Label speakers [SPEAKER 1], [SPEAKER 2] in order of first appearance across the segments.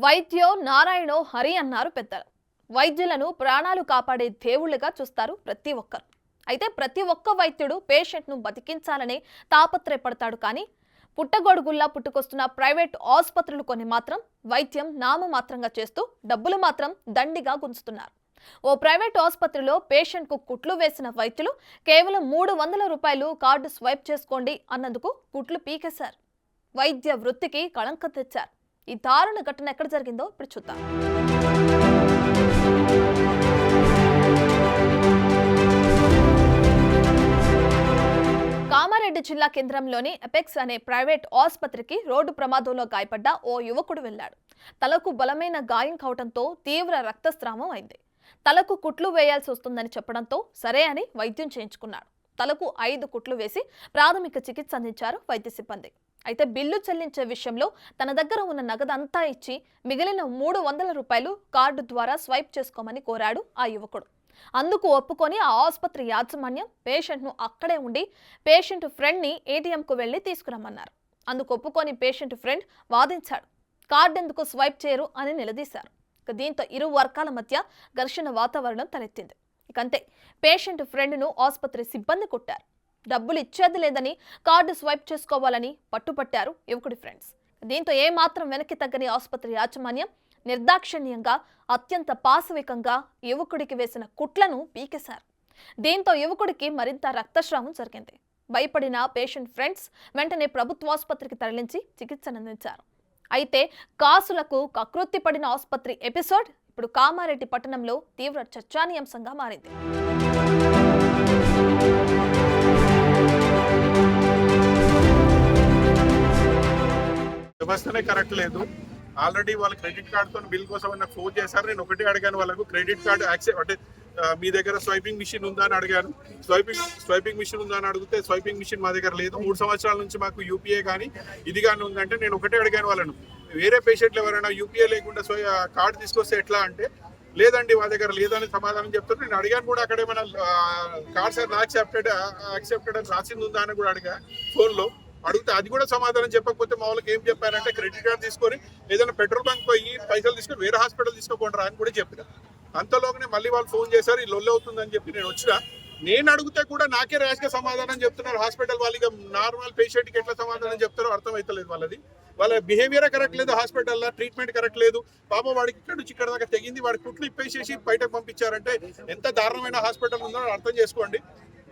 [SPEAKER 1] వైద్యో నారాయణో హరి అన్నారు పెద్దలు. వైద్యులను ప్రాణాలు కాపాడే దేవుళ్ళుగా చూస్తారు ప్రతి ఒక్కరు. అయితే ప్రతి ఒక్క వైద్యుడు పేషెంట్ను బతికించాలనే తాపత్రయపడతాడు. కానీ పుట్టగొడుగుల్లా పుట్టుకొస్తున్న ప్రైవేట్ ఆసుపత్రులు కొన్ని మాత్రం వైద్యం నామమాత్రంగా చేస్తూ డబ్బులు మాత్రం దండిగా గుంజుతున్నారు. ఓ ప్రైవేట్ ఆసుపత్రిలో పేషెంట్కు కుట్లు వేసిన వైద్యులు కేవలం 300 రూపాయలు కార్డు స్వైప్ చేసుకోండి అన్నందుకు కుట్లు పీకేశారు. వైద్య వృత్తికి కళంకం తెచ్చారు. ఈ దారుణ ఘటన ఎక్కడ జరిగిందో ఇప్పుడు చూద్దాం. కామారెడ్డి జిల్లా కేంద్రంలోని ఎపెక్స్ అనే ప్రైవేట్ ఆసుపత్రికి రోడ్డు ప్రమాదంలో గాయపడ్డ ఓ యువకుడు వెళ్లాడు. తలకు బలమైన గాయం కావడంతో తీవ్ర రక్తస్రావం అయింది. తలకు కుట్లు వేయాల్సి వస్తుందని చెప్పడంతో సరే అని వైద్యం చేయించుకున్నాడు. తలకు 5 కుట్లు వేసి ప్రాథమిక చికిత్స అందించారు వైద్య సిబ్బంది. అయితే బిల్లు చెల్లించే విషయంలో తన దగ్గర ఉన్న నగదంతా ఇచ్చి మిగిలిన 300 రూపాయలు కార్డు ద్వారా స్వైప్ చేసుకోమని కోరాడు ఆ యువకుడు. అందుకు ఒప్పుకొని ఆ ఆసుపత్రి యాజమాన్యం పేషెంట్ను అక్కడే ఉండి పేషెంట్ ఫ్రెండ్ని ఏటీఎంకు వెళ్లి తీసుకురమ్మన్నారు. అందుకు ఒప్పుకొని పేషెంట్ ఫ్రెండ్ వాదించాడు. కార్డు ఎందుకు స్వైప్ చేయరు అని నిలదీశారు. దీంతో ఇరు వర్గాల మధ్య ఘర్షణ వాతావరణం తలెత్తింది. ఇకంతే పేషెంట్ ఫ్రెండ్ను ఆసుపత్రి సిబ్బంది కొట్టారు. డబ్బులు ఇచ్చేది లేదని కార్డు స్వైప్ చేసుకోవాలని పట్టుపట్టారు యువకుడి ఫ్రెండ్స్. దీంతో ఏమాత్రం వెనక్కి తగ్గని ఆసుపత్రి యాజమాన్యం నిర్దాక్షిణ్యంగా అత్యంత పాశవికంగా యువకుడికి వేసిన కుట్లను పీకేశారు. దీంతో యువకుడికి మరింత రక్తస్రావం జరిగింది. భయపడిన పేషెంట్ ఫ్రెండ్స్ వెంటనే ప్రభుత్వాసుపత్రికి తరలించి చికిత్సనందించారు. అయితే కాసులకు కకృతి పడిన ఆసుపత్రి ఎపిసోడ్ ఇప్పుడు కామారెడ్డి పట్టణంలో తీవ్ర చర్చానీయాంశంగా మారింది.
[SPEAKER 2] వ్యవస్థనే కరెక్ట్ లేదు. ఆల్రెడీ వాళ్ళు క్రెడిట్ కార్డుతో బిల్ కోసం నాకు ఫోన్ చేశారు. నేను ఒకటి అడిగాను వాళ్ళకు, క్రెడిట్ కార్డు యాక్సెప్ట్ అంటే మీ దగ్గర స్వైపింగ్ మిషన్ ఉందా అని అడిగాను. స్వైపింగ్ మిషన్ ఉందా అని అడిగితే స్వైపింగ్ మిషన్ మా దగ్గర లేదు. 3 సంవత్సరాల నుంచి మాకు యూపీఏ కానీ ఇది కానీ ఉందంటే నేను ఒకటే అడిగాను వాళ్ళను, వేరే పేషెంట్లు ఎవరైనా యూపీఏ లేకుండా కార్డు తీసుకొస్తే ఎట్లా అంటే లేదండి మా దగ్గర లేదని సమాధానం చెప్తారు. నేను అడిగాను కూడా అక్కడ ఏమైనా కార్డ్స్ యాక్సెప్టెడ్ అని రాసింది ఉందా అని కూడా అడిగా ఫోన్లో అడిగితే అది కూడా సమాధానం చెప్పకపోతే మా వాళ్ళకి ఏం చెప్పారంటే క్రెడిట్ కార్డు తీసుకొని ఏదైనా పెట్రోల్ బంక్ పోయి పైసలు తీసుకొని వేరే హాస్పిటల్ తీసుకోకుండా అని కూడా చెప్పిన. అంతలోనే మళ్ళీ వాళ్ళు ఫోన్ చేశారు, ఈ లొల్లి అవుతుందని చెప్పి నేను వచ్చిన. నేను అడిగితే కూడా నాకే ర్యాష్గా సమాధానం చెప్తున్నారు. హాస్పిటల్ వాళ్ళకి నార్మల్ పేషెంట్కి ఎట్లా సమాధానం చెప్తారో అర్థమవుతలేదు. వాళ్ళ బిహేవియరే కరెక్ట్ లేదు, హాస్పిటల్లో ట్రీట్మెంట్ కరెక్ట్ లేదు. పాపం వాడికి ఇక్కడ నుంచి ఇక్కడ దాకా తెగింది, వాడి కుట్లు ఇప్పేసేసి బయటకు పంపించారంటే ఎంత దారుణమైన హాస్పిటల్ ఉందో అర్థం చేసుకోండి.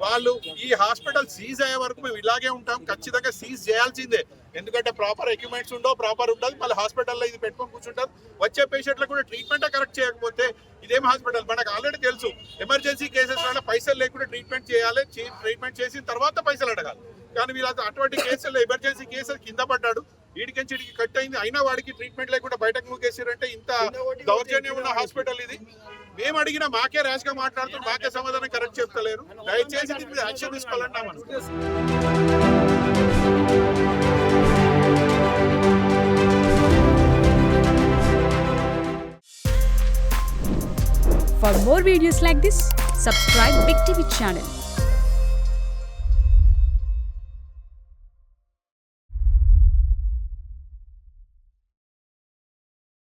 [SPEAKER 2] వాళ్ళు ఈ హాస్పిటల్ సీజ్ అయ్యే వరకు మేము ఇలాగే ఉంటాం. ఖచ్చితంగా సీజ్ చేయాల్సిందే. ఎందుకంటే ప్రాపర్ ఎక్విప్మెంట్స్ ప్రాపర్ ఉంటుంది. మళ్ళీ హాస్పిటల్లో ఇది పెట్టుకొని కూర్చుంటారు. వచ్చే పేషెంట్లకు కూడా ట్రీట్మెంటే కరెక్ట్ చేయకపోతే ఇదేం హాస్పిటల్? మనకు ఆల్రెడీ తెలుసు, ఎమర్జెన్సీ కేసెస్ వల్ల పైసలు లేకుండా ట్రీట్మెంట్ చేయాలి. ట్రీట్మెంట్ చేసిన తర్వాత పైసలు అడగాలి. కానీ వీళ్ళు అటువంటి కేసుల్లో ఎమర్జెన్సీ కేసులు కింద పడ్డాడు, వీడికి చిడికి కట్ అయింది, అయినా వాడికి ట్రీట్మెంట్ లేకుండా బయటకు మూకేసారంటే ఇంత దౌర్జన్యం ఉన్న హాస్పిటల్ ఇది. మేము అడిగినా మాకే ర్యాష్ గా మాట్లాడుతూ మాకే సమాధానం కరెక్ట్ చెప్తలేరు. దయచేసి దీని మీద యాక్షన్ తీసుకోవాలన్నా మనం.
[SPEAKER 3] For more videos like this, subscribe Big TV channel.